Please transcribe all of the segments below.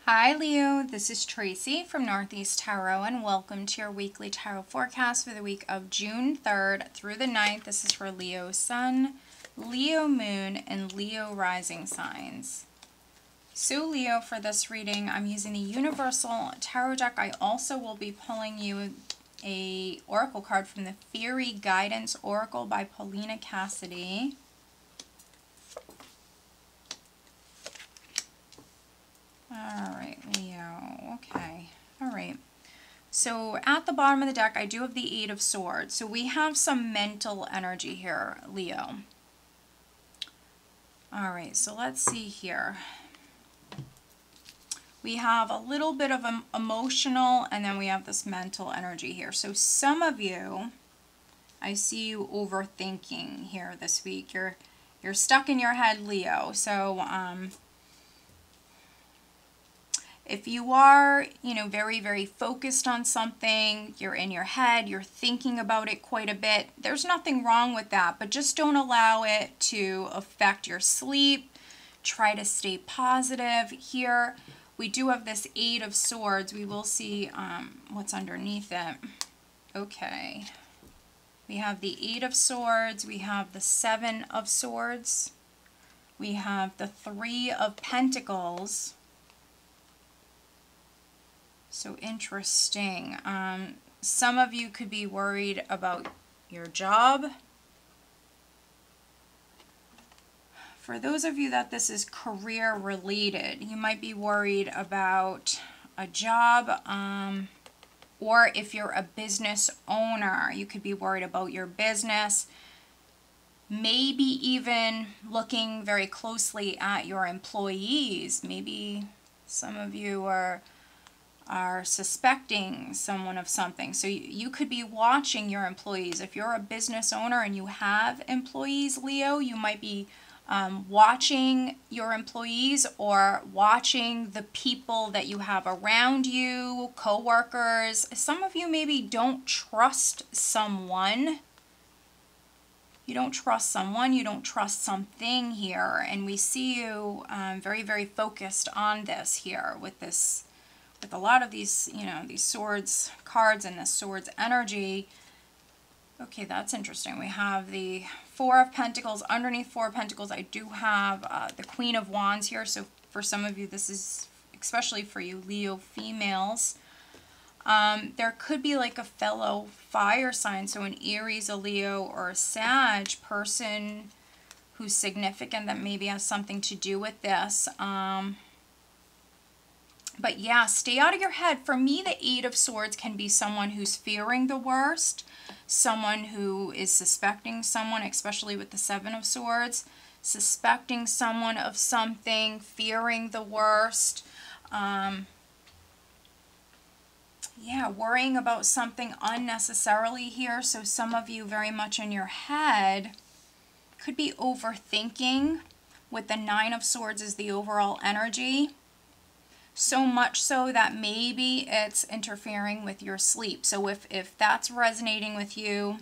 Hi Leo, this is Tracy from Northeast Tarot and welcome to your weekly tarot forecast for the week of June 3rd through the 9th. This is for Leo Sun, Leo Moon, and Leo Rising signs. So Leo, for this reading, I'm using the Universal Tarot deck. I also will be pulling you a oracle card from the Fairy Guidance Oracle by Paulina Cassidy. Alright, Leo. Okay. Alright. So at the bottom of the deck, I do have the Eight of Swords. So we have some mental energy here, Leo. Alright, so let's see here. We have a little bit of emotional, and then we have this mental energy here. So some of you, I see you overthinking here this week. You're stuck in your head, Leo. So, if you are, very, very focused on something, you're in your head, you're thinking about it quite a bit, there's nothing wrong with that, but just don't allow it to affect your sleep. Try to stay positive. Here, we do have this Eight of Swords. We will see what's underneath it. Okay. We have the Eight of Swords. We have the Seven of Swords. We have the Three of Pentacles. So interesting. Some of you could be worried about your job. For those of you that this is career related, you might be worried about a job, or if you're a business owner, you could be worried about your business. Maybe even looking very closely at your employees. Maybe some of you are suspecting someone of something. So you could be watching your employees. If you're a business owner and you have employees, Leo, you might be watching your employees or watching the people that you have around you, co-workers. Some of you maybe don't trust someone. You don't trust someone, you don't trust something here. And we see you very, very focused on this here with this. With a lot of these, these swords cards and this swords energy. Okay, that's interesting. We have the Four of Pentacles. Underneath Four of Pentacles, I do have the Queen of Wands here. So for some of you, this is especially for you Leo females. There could be like a fellow fire sign. So an Aries, a Leo, or a Sag person who's significant that maybe has something to do with this. But yeah, stay out of your head. For me, the Eight of Swords can be someone who's fearing the worst, someone who is suspecting someone, especially with the Seven of Swords, suspecting someone of something, fearing the worst. Yeah, worrying about something unnecessarily here. So some of you very much in your head could be overthinking. With the Nine of Swords is the overall energy. So much so that maybe it's interfering with your sleep. So if that's resonating with you,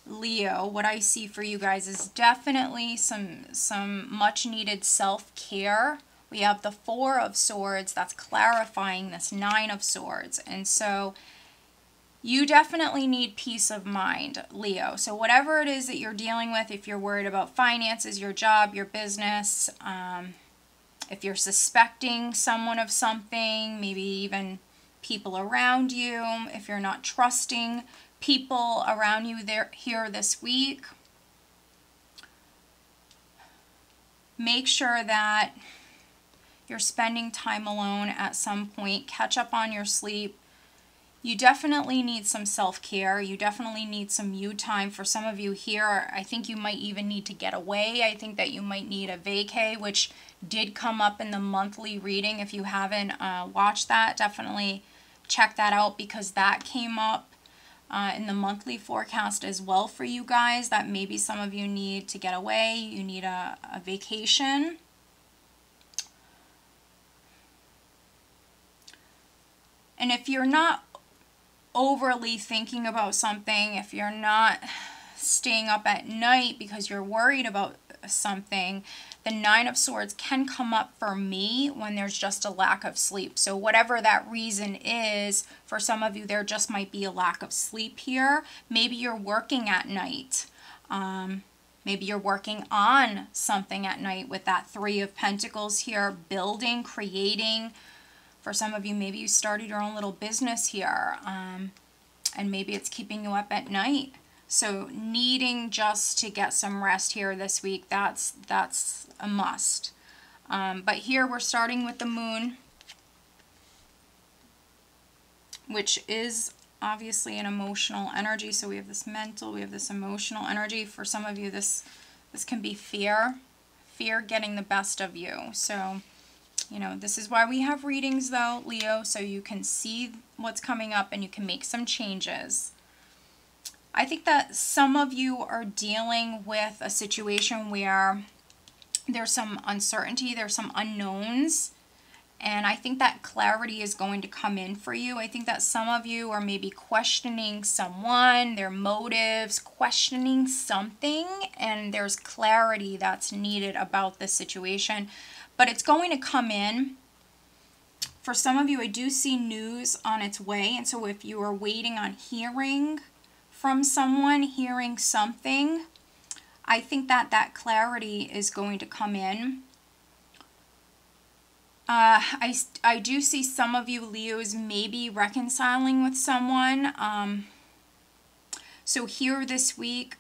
Leo, what I see for you guys is definitely some much needed self-care. We have the Four of Swords that's clarifying this Nine of Swords. And so you definitely need peace of mind, Leo. So whatever it is that you're dealing with, if you're worried about finances, your job, your business, if you're suspecting someone of something, maybe even people around you, if you're not trusting people around you here this week, make sure that you're spending time alone at some point. Catch up on your sleep. You definitely need some self-care. You definitely need some you time. For some of you here, I think you might even need to get away. I think that you might need a vacay, which did come up in the monthly reading. If you haven't watched that, definitely check that out, because that came up in the monthly forecast as well for you guys, that maybe some of you need to get away. You need a vacation. And if you're not overly thinking about something, if you're not staying up at night because you're worried about something, The Nine of Swords can come up for me when there's just a lack of sleep. So whatever that reason is, for some of you, there just might be a lack of sleep here. Maybe you're working at night. Maybe you're working on something at night with that Three of Pentacles here, building, creating. For some of you, maybe you started your own little business here, and maybe it's keeping you up at night. So needing just to get some rest here this week, that's a must. But here we're starting with the moon, which is obviously an emotional energy. So we have this mental, we have this emotional energy. For some of you, this can be fear getting the best of you. So, you know, this is why we have readings though, Leo, so you can see what's coming up and you can make some changes. I think that some of you are dealing with a situation where there's some uncertainty, there's some unknowns, and I think that clarity is going to come in for you. I think that some of you are maybe questioning someone, their motives, questioning something, and there's clarity that's needed about this situation, but it's going to come in. For some of you, I do see news on its way, and so if you are waiting on hearing from someone, hearing something, I think that clarity is going to come in. I do see some of you Leos maybe reconciling with someone. So here this week,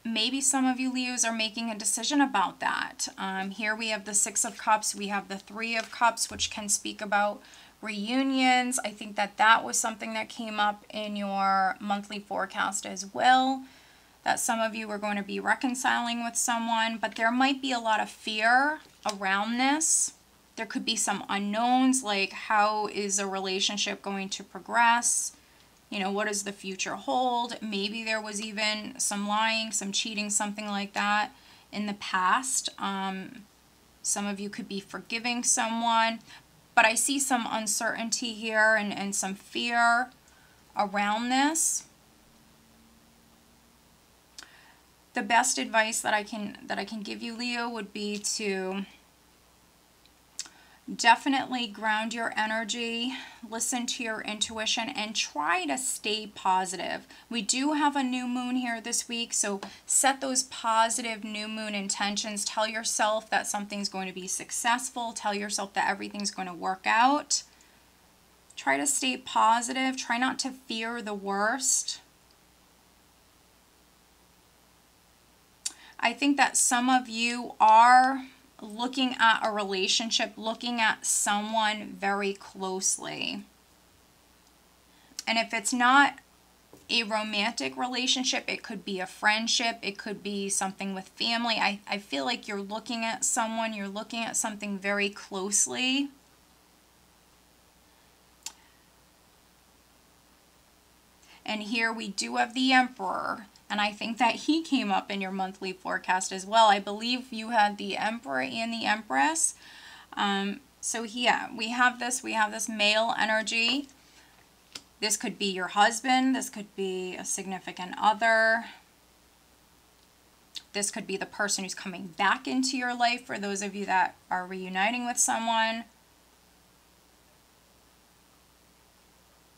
maybe some of you Leos are making a decision about that. Here we have the Six of Cups, we have the Three of Cups, which can speak about reunions. I think that was something that came up in your monthly forecast as well, that some of you are going to be reconciling with someone, but there might be a lot of fear around this. There could be some unknowns, like how is a relationship going to progress? You know, what does the future hold? Maybe there was even some lying, some cheating, something like that in the past. Some of you could be forgiving someone, but I see some uncertainty here and some fear around this. The best advice that I can give you, Leo, would be to definitely ground your energy, listen to your intuition, and try to stay positive. We do have a new moon here this week, so set those positive new moon intentions. Tell yourself that something's going to be successful. Tell yourself that everything's going to work out. Try to stay positive. Try not to fear the worst. I think that some of you are looking at a relationship, looking at someone very closely. And if it's not a romantic relationship, it could be a friendship, it could be something with family. I feel like you're looking at someone, you're looking at something very closely. And here we do have the Emperor. And I think that he came up in your monthly forecast as well. I believe you had the Emperor and the Empress. So yeah, we have this male energy. This could be your husband. This could be a significant other. This could be the person who's coming back into your life for those of you that are reuniting with someone.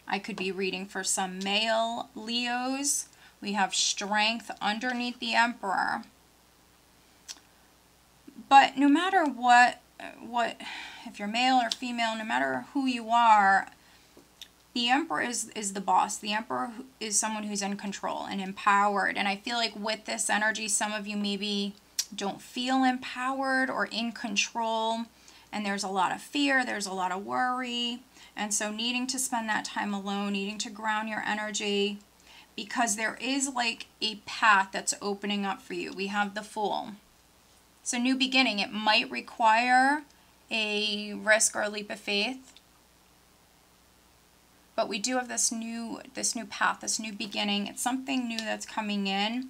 I could be reading for some male Leos. We have Strength underneath the Emperor. But no matter what, if you're male or female, no matter who you are, the Emperor is the boss. The Emperor is someone who's in control and empowered. And I feel like with this energy, some of you maybe don't feel empowered or in control. And there's a lot of fear, there's a lot of worry. And so needing to spend that time alone, needing to ground your energy, because there is like a path that's opening up for you. We have the Fool. It's a new beginning. It might require a risk or a leap of faith. But we do have this new path, this new beginning. It's something new that's coming in.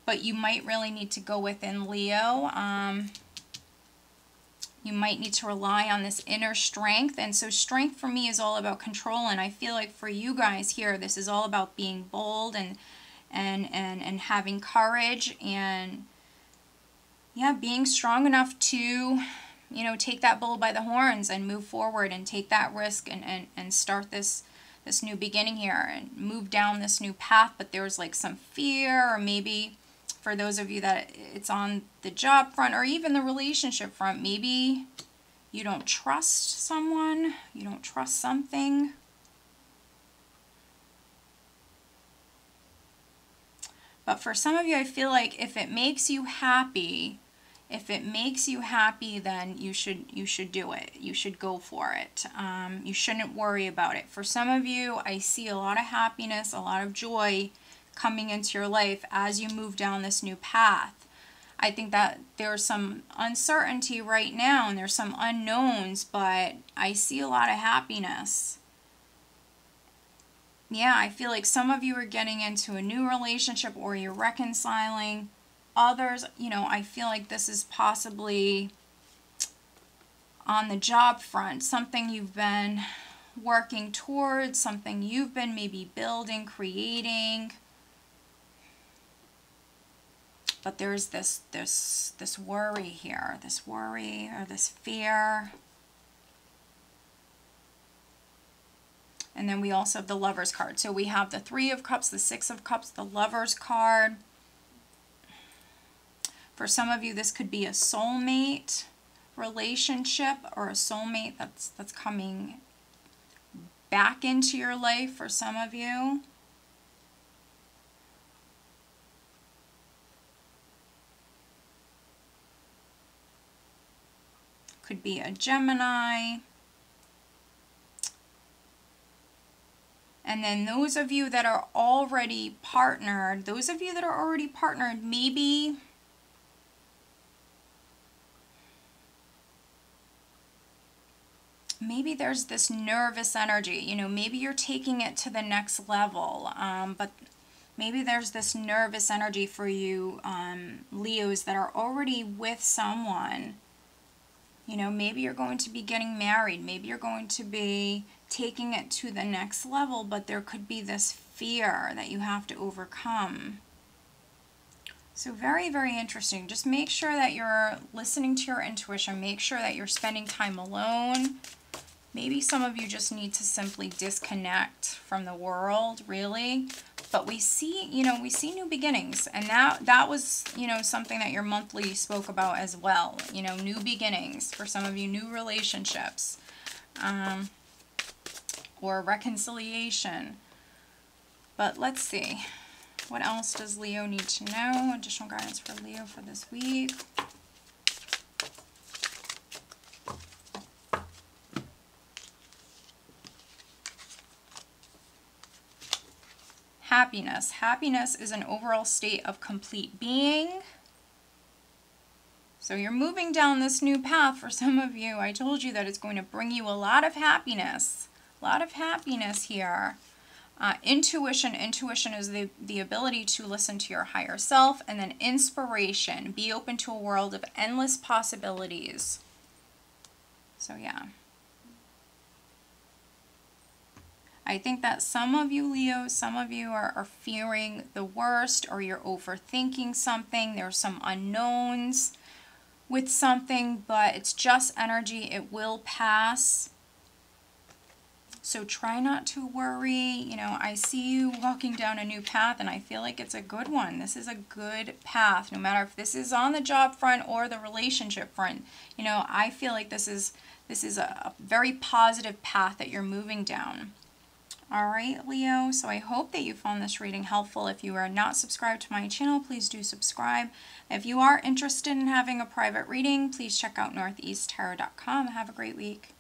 But you might really need to go within, Leo. You might need to rely on this inner strength. And so strength for me is all about control. And I feel like for you guys here, this is all about being bold and having courage and yeah, being strong enough to, you know, take that bull by the horns and move forward and take that risk and start this new beginning here and move down this new path. But there's like some fear, or maybe for those of you that it's on the job front or even the relationship front, maybe you don't trust someone, you don't trust something. But for some of you, I feel like if it makes you happy, then you should do it. You should go for it. You shouldn't worry about it. For some of you, I see a lot of happiness, a lot of joy coming into your life as you move down this new path. I think that there's some uncertainty right now and there's some unknowns, but I see a lot of happiness. Yeah, I feel like some of you are getting into a new relationship or you're reconciling. Others, you know, I feel like this is possibly on the job front, something you've been working towards, something you've been maybe building, creating. But there's this worry here, this worry or this fear. And then we also have the Lovers card. So we have the Three of Cups, the Six of Cups, the Lovers card. For some of you, this could be a soulmate relationship or a soulmate that's coming back into your life for some of you. Could be a Gemini. And then those of you that are already partnered, maybe there's this nervous energy. You know, maybe you're taking it to the next level, but maybe there's this nervous energy for you, Leos, that are already with someone. You know, maybe you're going to be getting married. Maybe you're going to be taking it to the next level, but there could be this fear that you have to overcome. So very, very interesting. Just make sure that you're listening to your intuition. Make sure that you're spending time alone. Maybe some of you just need to simply disconnect from the world, really. But we see, you know, we see new beginnings. And that was, you know, something that your monthly spoke about as well. You know, new beginnings. For some of you, new relationships. Or reconciliation. But let's see. What else does Leo need to know? Additional guidance for Leo for this week. Happiness. Happiness is an overall state of complete being. So you're moving down this new path for some of you. I told you that it's going to bring you a lot of happiness. A lot of happiness here. Intuition. Intuition is the ability to listen to your higher self. And then inspiration. Be open to a world of endless possibilities. So yeah. I think that some of you, Leo, some of you are fearing the worst, or you're overthinking something. There's some unknowns with something, but it's just energy. It will pass. So try not to worry. You know, I see you walking down a new path, and I feel like it's a good one. This is a good path, no matter if this is on the job front or the relationship front. You know, I feel like this is a very positive path that you're moving down. All right, Leo, so I hope that you found this reading helpful. If you are not subscribed to my channel, please do subscribe. If you are interested in having a private reading, please check out northeasttarot.com. Have a great week.